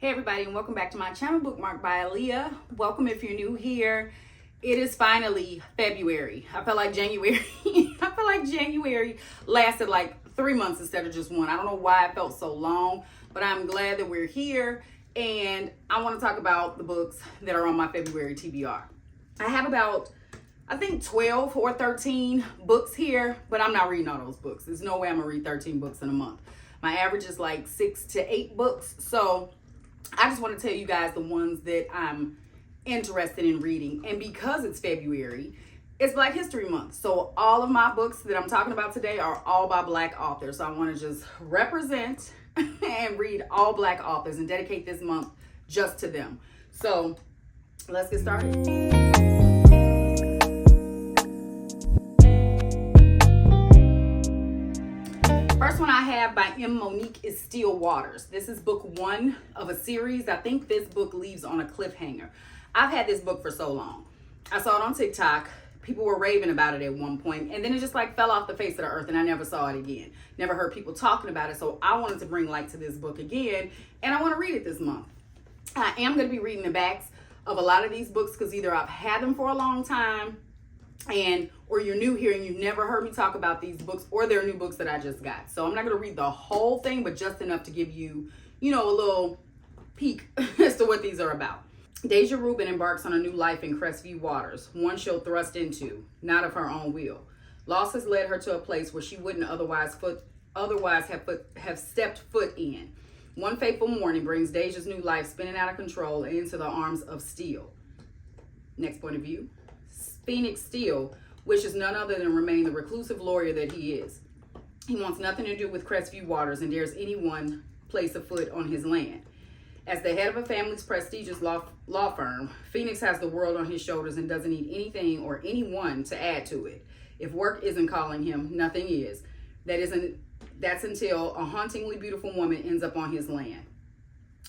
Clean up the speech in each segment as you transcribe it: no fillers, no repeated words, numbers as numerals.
Hey everybody, and welcome back to my channel, Bookmark by Aaliyah. Welcome if you're new here. It is finally February. I felt like January lasted like 3 months instead of just one. I don't know why it felt so long, but I'm glad that we're here, and I want to talk about the books that are on my February TBR. I have about, I think 12 or 13 books here, but I'm not reading all those books. There's no way I'm gonna read 13 books in a month. My average is like 6 to 8 books, so I just want to tell you guys the ones that I'm interested in reading. And because it's February, it's Black History Month. So all of my books that I'm talking about today are all by Black authors. So I want to just represent and read all Black authors and dedicate this month just to them. So let's get started. First one I have by Monique is Still Waters. This is book 1 of a series. I think this book leaves on a cliffhanger. I've had this book for so long. I saw it on TikTok. People were raving about it at one point, and then it just like fell off the face of the earth, and I never saw it again. Never heard people talking about it, so I wanted to bring light to this book again, and I want to read it this month. I am going to be reading the backs of a lot of these books because either I've had them for a long time, or you're new here and you've never heard me talk about these books, or they're new books that I just got. So I'm not going to read the whole thing, but just enough to give you, a little peek as to what these are about. Deja Rubin embarks on a new life in Crestview Waters, one she'll thrust into, not of her own will. Loss has led her to a place where she wouldn't otherwise have stepped foot in. One fateful morning brings Deja's new life spinning out of control and into the arms of Steele. Next point of view. Phoenix Steele wishes none other than remain the reclusive lawyer that he is. He wants nothing to do with Crestview Waters and dares anyone place a foot on his land. As the head of a family's prestigious law firm, Phoenix has the world on his shoulders and doesn't need anything or anyone to add to it. If work isn't calling him, nothing is. That's until a hauntingly beautiful woman ends up on his land.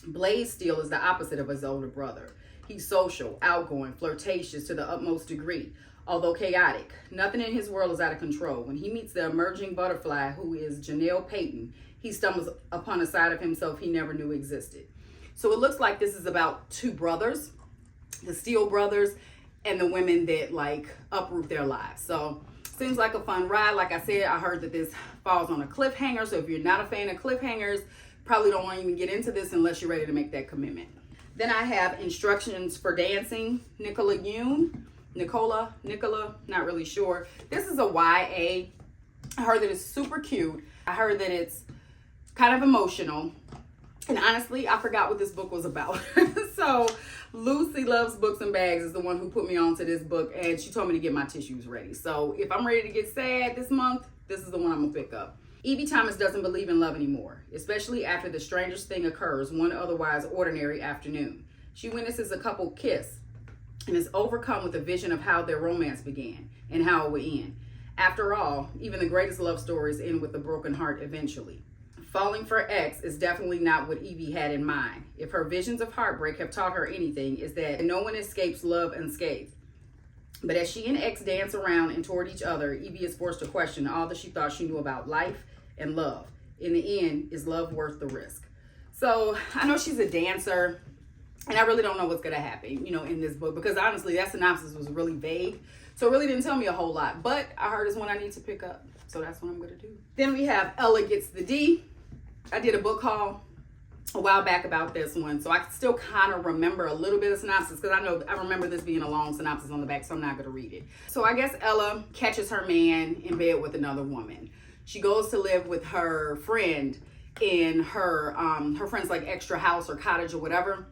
Blaze Steele is the opposite of his older brother. He's social, outgoing, flirtatious to the utmost degree. Although chaotic, nothing in his world is out of control. When he meets the emerging butterfly, who is Janelle Payton, he stumbles upon a side of himself he never knew existed. So it looks like this is about two brothers, the Steele brothers, and the women that uproot their lives. So seems like a fun ride. Like I said, I heard that this falls on a cliffhanger. So if you're not a fan of cliffhangers, probably don't want to even get into this unless you're ready to make that commitment. Then I have Instructions for Dancing, Nicola, not really sure. This is a YA. I heard that it's super cute. I heard that it's kind of emotional. And honestly, I forgot what this book was about. So Lucy Loves Books and Bags is the one who put me on to this book, and she told me to get my tissues ready. So if I'm ready to get sad this month, this is the one I'm gonna pick up. Evie Thomas doesn't believe in love anymore, especially after the strangest thing occurs one otherwise ordinary afternoon. She witnesses a couple kiss and is overcome with a vision of how their romance began and how it would end. After all, even the greatest love stories end with a broken heart eventually. Falling for X is definitely not what Evie had in mind. If her visions of heartbreak have taught her anything, is that no one escapes love unscathed. But as she and X dance around and toward each other, Evie is forced to question all that she thought she knew about life and love. In the end, is love worth the risk? So I know she's a dancer, and I really don't know what's going to happen, in this book, because honestly, that synopsis was really vague. So it really didn't tell me a whole lot, but I heard it's one I need to pick up. So that's what I'm going to do. Then we have Ella Gets the D. I did a book haul a while back about this one, so I can still kind of remember a little bit of synopsis, because I remember this being a long synopsis on the back, so I'm not going to read it. So I guess Ella catches her man in bed with another woman. She goes to live with her friend in her friend's extra house or cottage or whatever.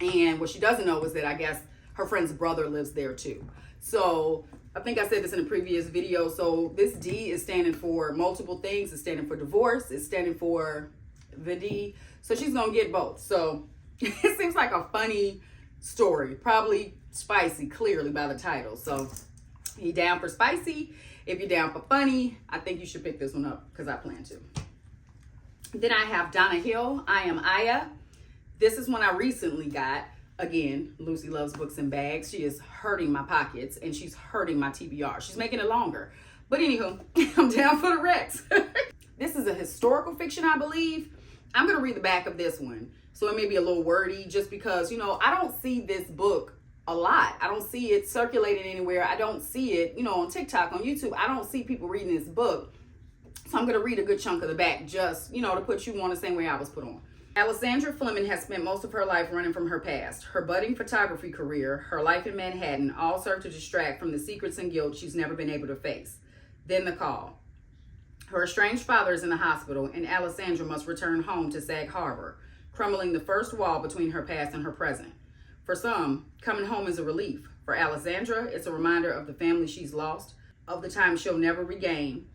And what she doesn't know is that I guess her friend's brother lives there too. So I think I said this in a previous video. So this D is standing for multiple things. It's standing for divorce. It's standing for the D. So she's going to get both. So it seems like a funny story. Probably spicy, clearly by the title. So you down for spicy? If you're down for funny, I think you should pick this one up because I plan to. Then I have Donna Hill, I Am Aya. This is one I recently got. Again, Lucy Loves Books and Bags. She is hurting my pockets and she's hurting my TBR. She's making it longer. But anywho, I'm down for the Rex. This is a historical fiction, I believe. I'm going to read the back of this one So it may be a little wordy just because, you know, I don't see this book a lot. I don't see it circulating anywhere. I don't see it, you know, on TikTok, on YouTube. I don't see people reading this book. So I'm going to read a good chunk of the back just, you know, to put you on the same way I was put on. Alessandra Fleming has spent most of her life running from her past. Her budding photography career, her life in Manhattan, all serve to distract from the secrets and guilt she's never been able to face. Then the call. Her estranged father is in the hospital, and Alessandra must return home to Sag Harbor, crumbling the first wall between her past and her present. For some, coming home is a relief. For Alessandra, it's a reminder of the family she's lost, of the time she'll never regain.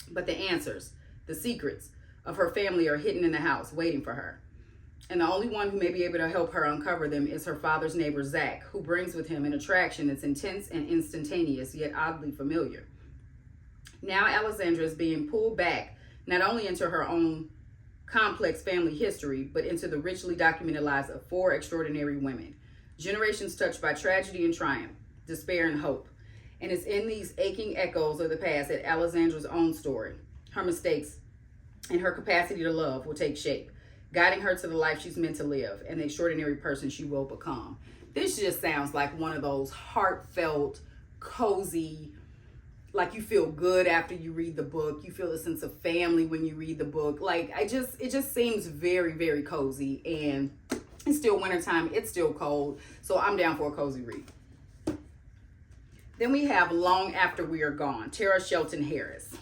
But the answers, the secrets of her family are hidden in the house, waiting for her. And the only one who may be able to help her uncover them is her father's neighbor, Zach, who brings with him an attraction that's intense and instantaneous, yet oddly familiar. Now Alessandra is being pulled back, not only into her own complex family history, but into the richly documented lives of 4 extraordinary women. Generations touched by tragedy and triumph, despair and hope. And it's in these aching echoes of the past that Alessandra's own story, her mistakes, and her capacity to love will take shape, guiding her to the life she's meant to live and the extraordinary person she will become. This just sounds like one of those heartfelt, cozy, like you feel good after you read the book. You feel a sense of family when you read the book. Like, it just seems very, very cozy. And it's still wintertime. It's still cold. So I'm down for a cozy read. Then we have Long After We Are Gone, Tara Shelton Harris.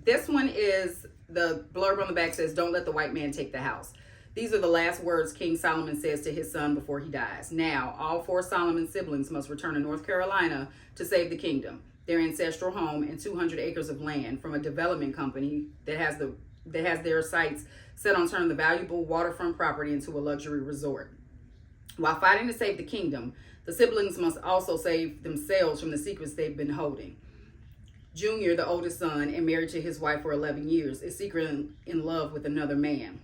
This one is, the blurb on the back says, "Don't let the white man take the house." These are the last words King Solomon says to his son before he dies. Now, all 4 Solomon siblings must return to North Carolina to save the kingdom, their ancestral home, and 200 acres of land from a development company that has their sights set on turning the valuable waterfront property into a luxury resort. While fighting to save the kingdom, the siblings must also save themselves from the secrets they've been holding. Junior, the oldest son and married to his wife for 11 years, is secretly in love with another man.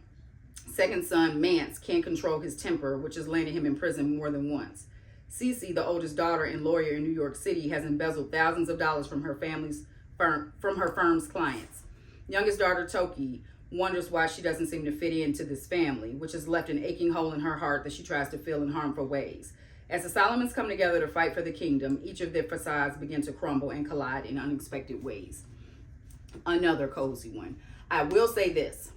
Second son, Mance, can't control his temper, which has landed him in prison more than once. Cece, the oldest daughter and lawyer in New York City, has embezzled thousands of dollars from her firm's clients. Youngest daughter, Toki, wonders why she doesn't seem to fit into this family, which has left an aching hole in her heart that she tries to fill in harmful ways. As the Solomons come together to fight for the kingdom, each of their facades begin to crumble and collide in unexpected ways. Another cozy one. I will say this.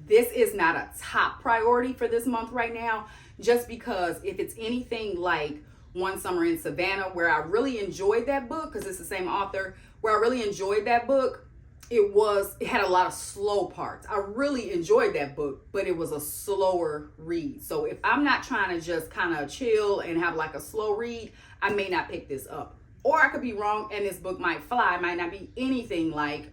This is not a top priority for this month right now, just because if it's anything like One Summer in Savannah, where I really enjoyed that book, because it's the same author, where I really enjoyed that book, it had a lot of slow parts. I really enjoyed that book, but it was a slower read. So if I'm not trying to just kind of chill and have like a slow read, I may not pick this up. Or I could be wrong and this book might fly. It might not be anything like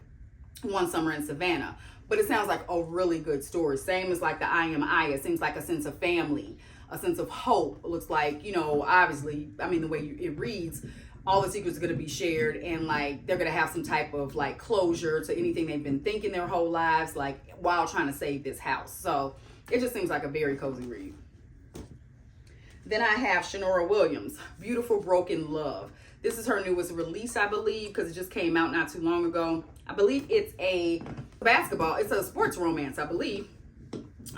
One Summer in Savannah, but it sounds like a really good story. Same as like the I Am I. It seems like a sense of family, a sense of hope. It looks like, you know, obviously, I mean, the way it reads, all the secrets are going to be shared, and like they're going to have some type of like closure to anything they've been thinking their whole lives, like while trying to save this house. So it just seems like a very cozy read. Then I have Shanora Williams, Beautiful Broken Love. This is her newest release, I believe, because it just came out not too long ago. I believe it's a sports romance, I believe.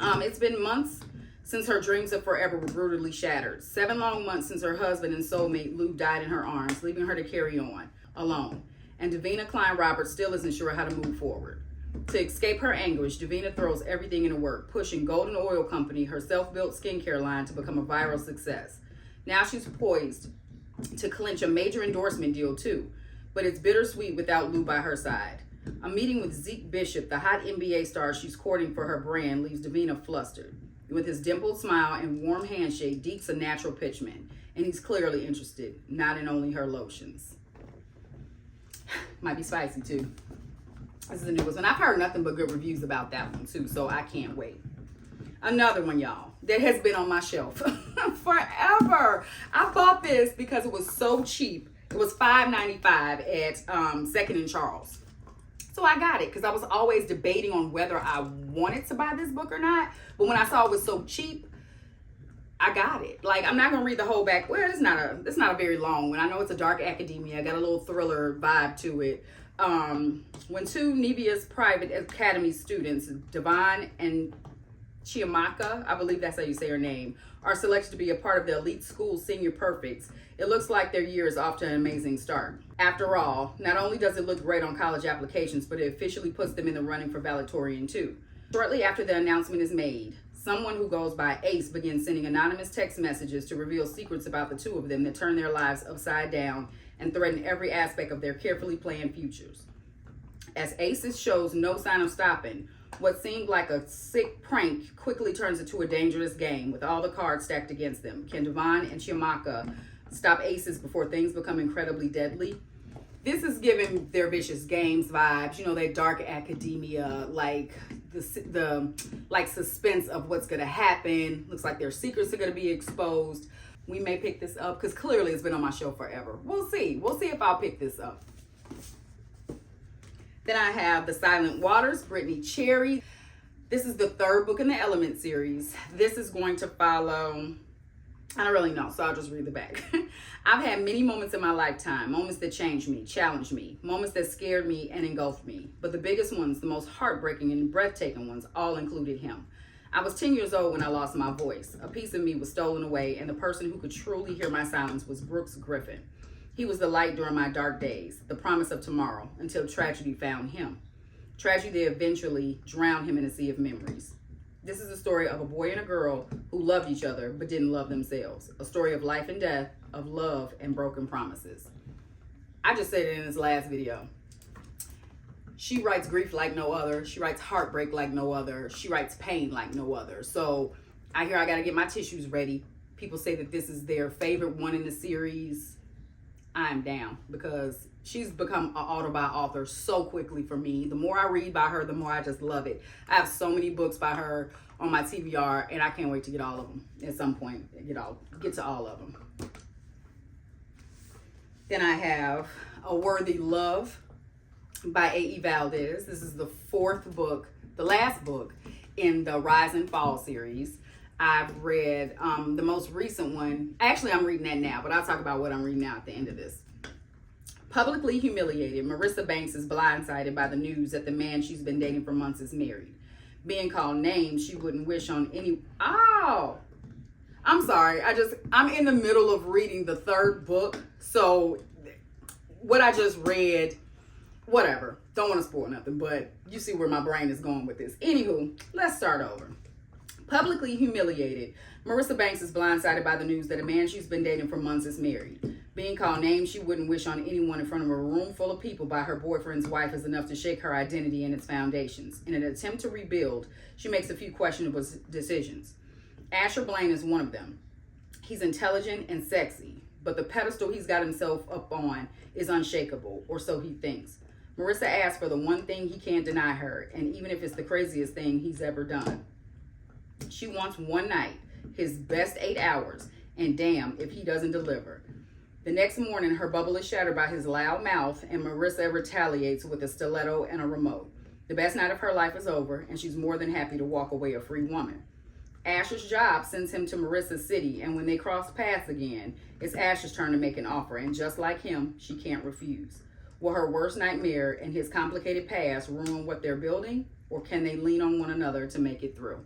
It's been months since her dreams of forever were brutally shattered. 7 long months since her husband and soulmate Lou died in her arms, leaving her to carry on alone. And Davina Klein Roberts still isn't sure how to move forward. To escape her anguish, Davina throws everything into work, pushing Golden Oil Company, her self-built skincare line, to become a viral success. Now she's poised to clinch a major endorsement deal too, but it's bittersweet without Lou by her side. A meeting with Zeke Bishop, the hot NBA star she's courting for her brand, leaves Davina flustered. With his dimpled smile and warm handshake, Deke's a natural pitchman, and he's clearly interested, not in only her lotions. Might be spicy too. This is the newest one. I've heard nothing but good reviews about that one too, so I can't wait. Another one, y'all, that has been on my shelf forever. I bought this because it was so cheap. It was $5.95 at Second and Charles. So I got it because I was always debating on whether I wanted to buy this book or not. But when I saw it was so cheap, I got it. Like, I'm not going to read the whole back. Well, it's not a very long one. I know it's a dark academia. I got a little thriller vibe to it. When 2 Nevia's private academy students, Devon and Chiamaka, I believe that's how you say her name, are selected to be a part of the elite school senior perfects. It looks like their year is off to an amazing start. After all, not only does it look great on college applications, but it officially puts them in the running for valedictorian too. Shortly after the announcement is made, someone who goes by Ace begins sending anonymous text messages to reveal secrets about the two of them that turn their lives upside down and threaten every aspect of their carefully planned futures. As Ace shows no sign of stopping, what seemed like a sick prank quickly turns into a dangerous game with all the cards stacked against them. Can Devon and Chiamaka stop Aces before things become incredibly deadly? This is giving their Vicious Games vibes, you know, that dark academia, like the like suspense of what's gonna happen. Looks like their secrets are gonna be exposed. We may pick this up because clearly it's been on my show forever. We'll see if I'll pick this up. Then I have The Silent Waters, Brittany Cherry. This is the third book in the Element series. This is going to follow, I don't really know, so I'll just read the back. I've had many moments in my lifetime, moments that changed me, challenged me, moments that scared me and engulfed me. But the biggest ones, the most heartbreaking and breathtaking ones, all included him. I was 10 years old when I lost my voice. A piece of me was stolen away, and the person who could truly hear my silence was Brooks Griffin. He was the light during my dark days, the promise of tomorrow, until tragedy found him. Tragedy eventually drowned him in a sea of memories. This is a story of a boy and a girl who loved each other but didn't love themselves. A story of life and death, of love and broken promises. I just said it in this last video. She writes grief like no other. She writes heartbreak like no other. She writes pain like no other. So I gotta get my tissues ready. People say that this is their favorite one in the series. I'm down because she's become an autobi author so quickly for me. The more I read by her, the more I just love it. I have so many books by her on my TBR, and I can't wait to get all of them at some point. Get to all of them. Then I have A Worthy Love by A.E. Valdez. This is the fourth book, the last book in the Rise and Fall series. I've read the most recent one. Actually, I'm reading that now, but I'll talk about what I'm reading now at the end of this. Publicly humiliated, Marissa Banks is blindsided by the news that the man she's been dating for months is married. Being called names she wouldn't wish on any... Oh! I'm sorry. I'm in the middle of reading the third book, so what I just read, whatever. Don't want to spoil nothing, but you see where my brain is going with this. Anywho, let's start over. Publicly humiliated, Marissa Banks is blindsided by the news that a man she's been dating for months is married. Being called names she wouldn't wish on anyone in front of a room full of people by her boyfriend's wife is enough to shake her identity and its foundations. In an attempt to rebuild, she makes a few questionable decisions. Asher Blaine is one of them. He's intelligent and sexy, but the pedestal he's got himself up on is unshakable, or so he thinks. Marissa asks for the one thing he can't deny her, and even if it's the craziest thing he's ever done. She wants one night, his best 8 hours, and damn if he doesn't deliver. The next morning, her bubble is shattered by his loud mouth, and Marissa retaliates with a stiletto and a remote. The best night of her life is over, and she's more than happy to walk away a free woman. Asher's job sends him to Marissa's city, and when they cross paths again, it's Asher's turn to make an offer, and just like him, she can't refuse. Will her worst nightmare and his complicated past ruin what they're building, or can they lean on one another to make it through?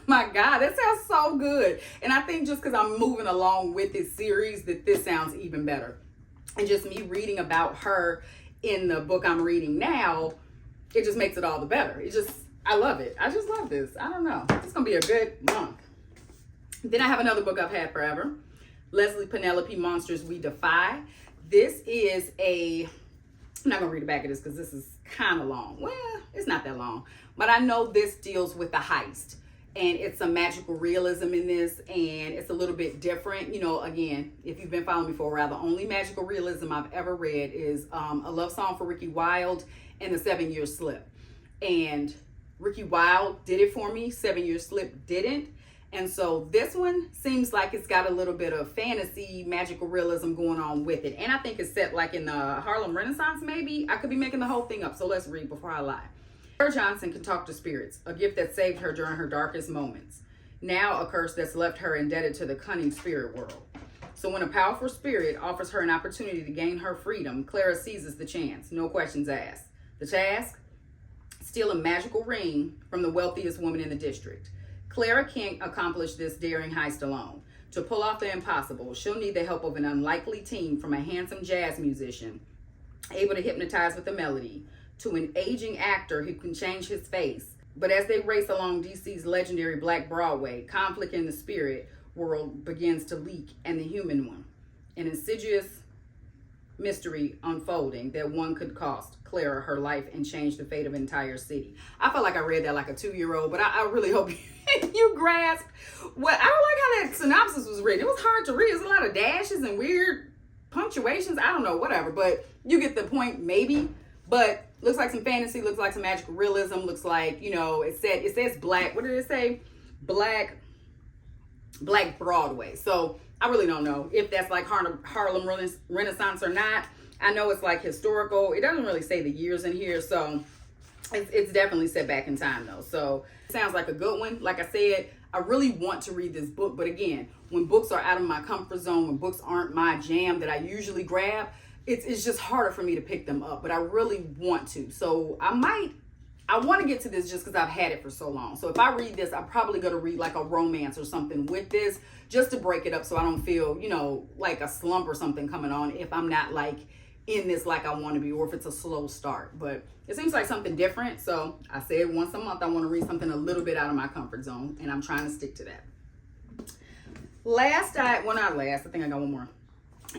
My God, that sounds so good. And I think just because I'm moving along with this series that this sounds even better. And just me reading about her in the book I'm reading now, it just makes it all the better. I love it. I just love this. I don't know. It's going to be a good month. Then I have another book I've had forever. Leslie Penelope Monsters We Defy. This is I'm not going to read the back of this because this is kind of long. Well, it's not that long. But I know this deals with the heist. And it's some magical realism in this. And it's a little bit different. You know, again, if you've been following me for a while, the only magical realism I've ever read is A Love Song for Ricky Wilde and The 7 Year Slip. And Ricky Wilde did it for me. 7 Year Slip didn't. And so this one seems like it's got a little bit of fantasy, magical realism going on with it. And I think it's set like in the Harlem Renaissance, maybe. I could be making the whole thing up, so let's read before I lie. Sarah Johnson can talk to spirits, a gift that saved her during her darkest moments. Now a curse that's left her indebted to the cunning spirit world. So when a powerful spirit offers her an opportunity to gain her freedom, Clara seizes the chance, no questions asked. The task? steal a magical ring from the wealthiest woman in the district. Clara can't accomplish this daring heist alone. To pull off the impossible, she'll need the help of an unlikely team, from a handsome jazz musician able to hypnotize with a melody to an aging actor who can change his face. But as they race along DC's legendary Black Broadway, conflict in the spirit world begins to leak, and the human one. An insidious mystery unfolding that one could cost Clara her life and change the fate of an entire city. I felt like I read that like a 2-year-old, but I really hope you grasp what. I don't like how that synopsis was written. It was hard to read. There's a lot of dashes and weird punctuations. I don't know, whatever, but you get the point maybe. But looks like some fantasy, looks like some magical realism, looks like, you know, it says black, what did it say? Black Broadway. So I really don't know if that's like Harlem Renaissance or not. I know it's like historical. It doesn't really say the years in here, so it's definitely set back in time though. So it sounds like a good one. Like I said, I really want to read this book, but again, when books are out of my comfort zone, when books aren't my jam that I usually grab, it's just harder for me to pick them up, but I really want to. So I want to get to this just because I've had it for so long. So if I read this, I'm probably going to read like a romance or something with this just to break it up so I don't feel, you know, like a slump or something coming on if I'm not like in this like I want to be, or if it's a slow start. But it seems like something different. So I said once a month I want to read something a little bit out of my comfort zone, and I'm trying to stick to that. I think I got one more.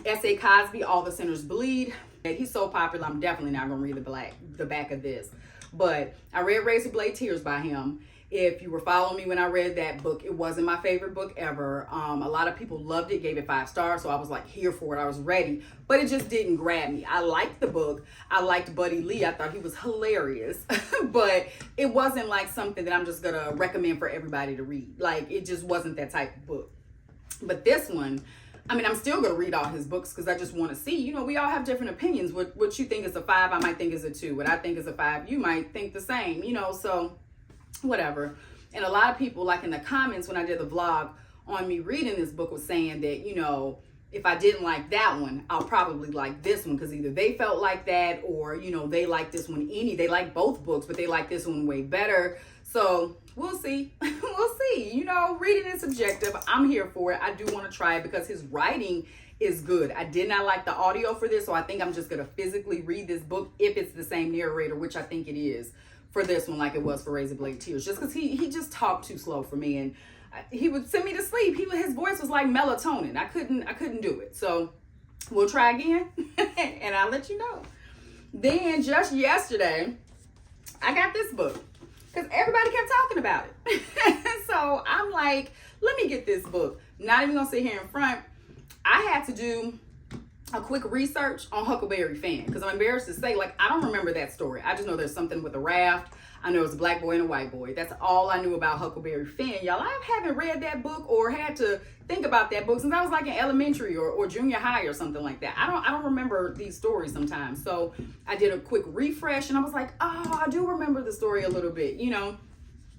S.A. Cosby, All the Sinners Bleed. He's so popular, I'm definitely not going to read the back of this. But I read Razor Blade Tears by him. If you were following me when I read that book, it wasn't my favorite book ever. A lot of people loved it, gave it 5 stars, so I was like here for it. I was ready, but it just didn't grab me. I liked the book. I liked Buddy Lee. I thought he was hilarious, but it wasn't like something that I'm just going to recommend for everybody to read. Like, it just wasn't that type of book. But this one, I mean, I'm still going to read all his books because I just want to see. You know, we all have different opinions. What you think is a 5, I might think is a 2. What I think is a 5, you might think the same, you know, so whatever. And a lot of people, like in the comments when I did the vlog on me reading this book, was saying that, you know, if I didn't like that one, I'll probably like this one, because either they felt like that or, you know, they like this one. They like both books, but they like this one way better. So we'll see. We'll see. You know, reading is subjective. I'm here for it. I do want to try it because his writing is good. I did not like the audio for this, so I think I'm just going to physically read this book if it's the same narrator, which I think it is for this one, like it was for Razor Blade Tears, just because he just talked too slow for me, and he would send me to sleep. His voice was like melatonin. I couldn't do it. So we'll try again and I'll let you know. Then just yesterday, I got this book because everybody kept talking about it. So I'm like, let me get this book. Not even gonna sit here in front. I had to do a quick research on Huckleberry Finn because I'm embarrassed to say, like, I don't remember that story. I just know there's something with a raft. I know it's a black boy and a white boy. That's all I knew about Huckleberry Finn. Y'all, I haven't read that book or had to think about that book since I was like in elementary or junior high or something like that. I don't remember these stories sometimes. So I did a quick refresh and I was like, oh, I do remember the story a little bit, you know?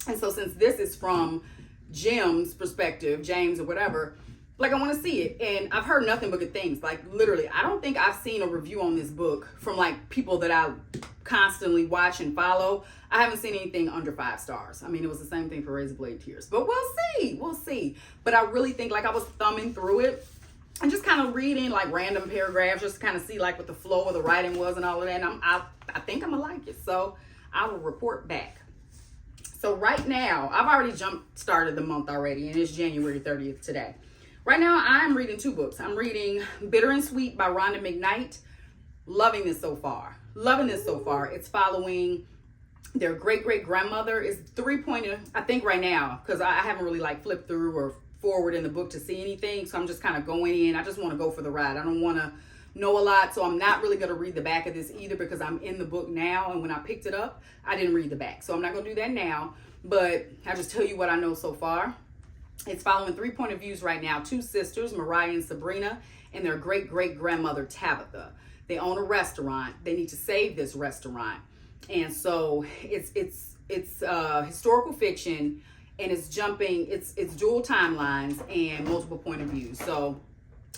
And so since this is from Jim's perspective, James or whatever, like, I want to see it. And I've heard nothing but good things. Like, literally, I don't think I've seen a review on this book from like people that I constantly watch and follow. I haven't seen anything under 5 stars. I mean, it was the same thing for Razor Blade Tears, but we'll see. But I really think, like, I was thumbing through it and just kind of reading like random paragraphs just to kind of see like what the flow of the writing was and all of that. And I think I'm gonna like it. So I will report back. So right now, I've already started the month already, and it's January 30th today. Right now, I'm reading 2 books. I'm reading Bitter and Sweet by Rhonda McKnight. Loving this so far. It's following their great-great-grandmother. Is 3-pointer, I think, right now, because I haven't really like flipped through or forward in the book to see anything. So I'm just kind of going in. I just want to go for the ride. I don't want to know a lot. So I'm not really going to read the back of this either because I'm in the book now. And when I picked it up, I didn't read the back. So I'm not going to do that now. But I'll just tell you what I know so far. It's following 3 point of views right now. 2 sisters, Mariah and Sabrina, and their great-great-grandmother, Tabitha. They own a restaurant. They need to save this restaurant. And so it's historical fiction, and it's dual timelines and multiple point of views. So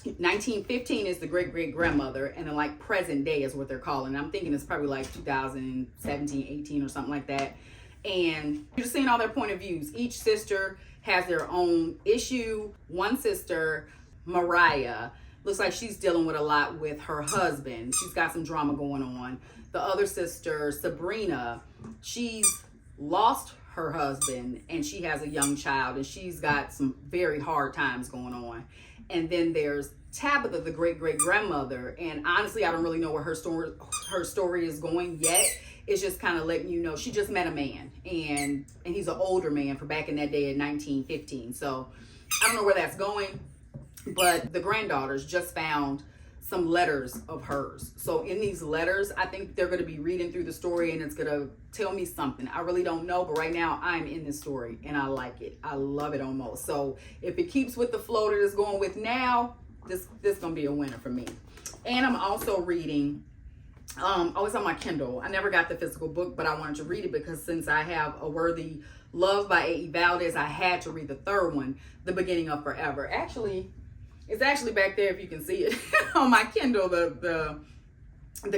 1915 is the great-great-grandmother, and then like present day is what they're calling. I'm thinking it's probably like 2017, 18 or something like that. And you're just seeing all their point of views. Each sister has their own issue. One sister, Mariah, looks like she's dealing with a lot with her husband. She's got some drama going on. The other sister, Sabrina, she's lost her husband and she has a young child, and she's got some very hard times going on. And then there's Tabitha, the great-great-grandmother, and honestly, I don't really know where her story is going yet. It's just kind of letting you know she just met a man, and he's an older man for back in that day in 1915. So I don't know where that's going, but the granddaughters just found some letters of hers. So in these letters, I think they're going to be reading through the story and it's going to tell me something. I really don't know, but right now I'm in this story and I like it. I love it almost. So if it keeps with the flow that it's going with now, this going to be a winner for me. And I'm also reading, it's on my Kindle. I never got the physical book, but I wanted to read it because since I have A Worthy Love by A.E. Valdez, I had to read the third one, The Beginning of Forever. It's actually back there if you can see it on my Kindle. The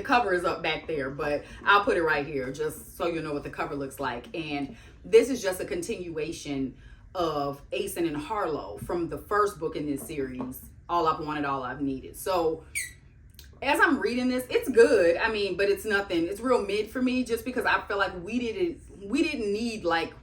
cover is up back there, but I'll put it right here just so you know what the cover looks like. And this is just a continuation of Asen and Harlow from the first book in this series, All I've Wanted, All I've Needed. So as I'm reading this, it's good. I mean, but it's nothing. It's real mid for me just because I feel like we didn't need like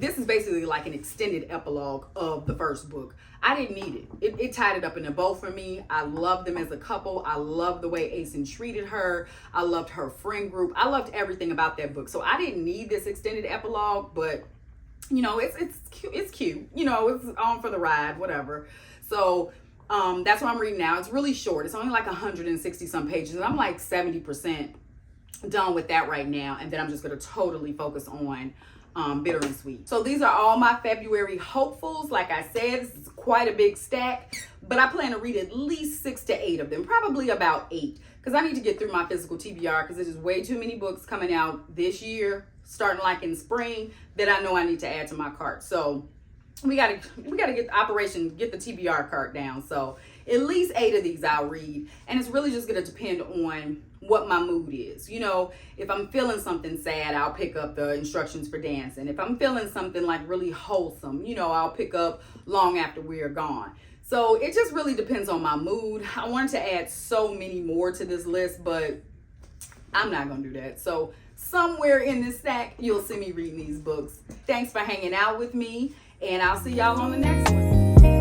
this is basically like an extended epilogue of the first book. I didn't need it. It tied it up in a bow for me. I loved them as a couple. I loved the way Asen treated her. I loved her friend group. I loved everything about that book. So I didn't need this extended epilogue, but you know, it's cute. You know, it's on for the ride, whatever. So that's what I'm reading now. It's really short. It's only like 160 some pages, and I'm like 70% done with that right now. And then I'm just going to totally focus on Bitter and Sweet. So these are all my February hopefuls. Like I said, this is quite a big stack, but I plan to read at least 6 to 8 of them, probably about 8, because I need to get through my physical TBR because there's way too many books coming out this year, starting like in spring, that I know I need to add to my cart. So we gotta get the TBR cart down. So at least 8 of these I'll read, and it's really just gonna depend on what my mood is. You know, if I'm feeling something sad, I'll pick up the Instructions for Dancing. If I'm feeling something like really wholesome, you know, I'll pick up Long After We're Gone. So it just really depends on my mood. I wanted to add so many more to this list, but I'm not gonna do that. So somewhere in this stack, you'll see me reading these books. Thanks for hanging out with me, and I'll see y'all on the next one.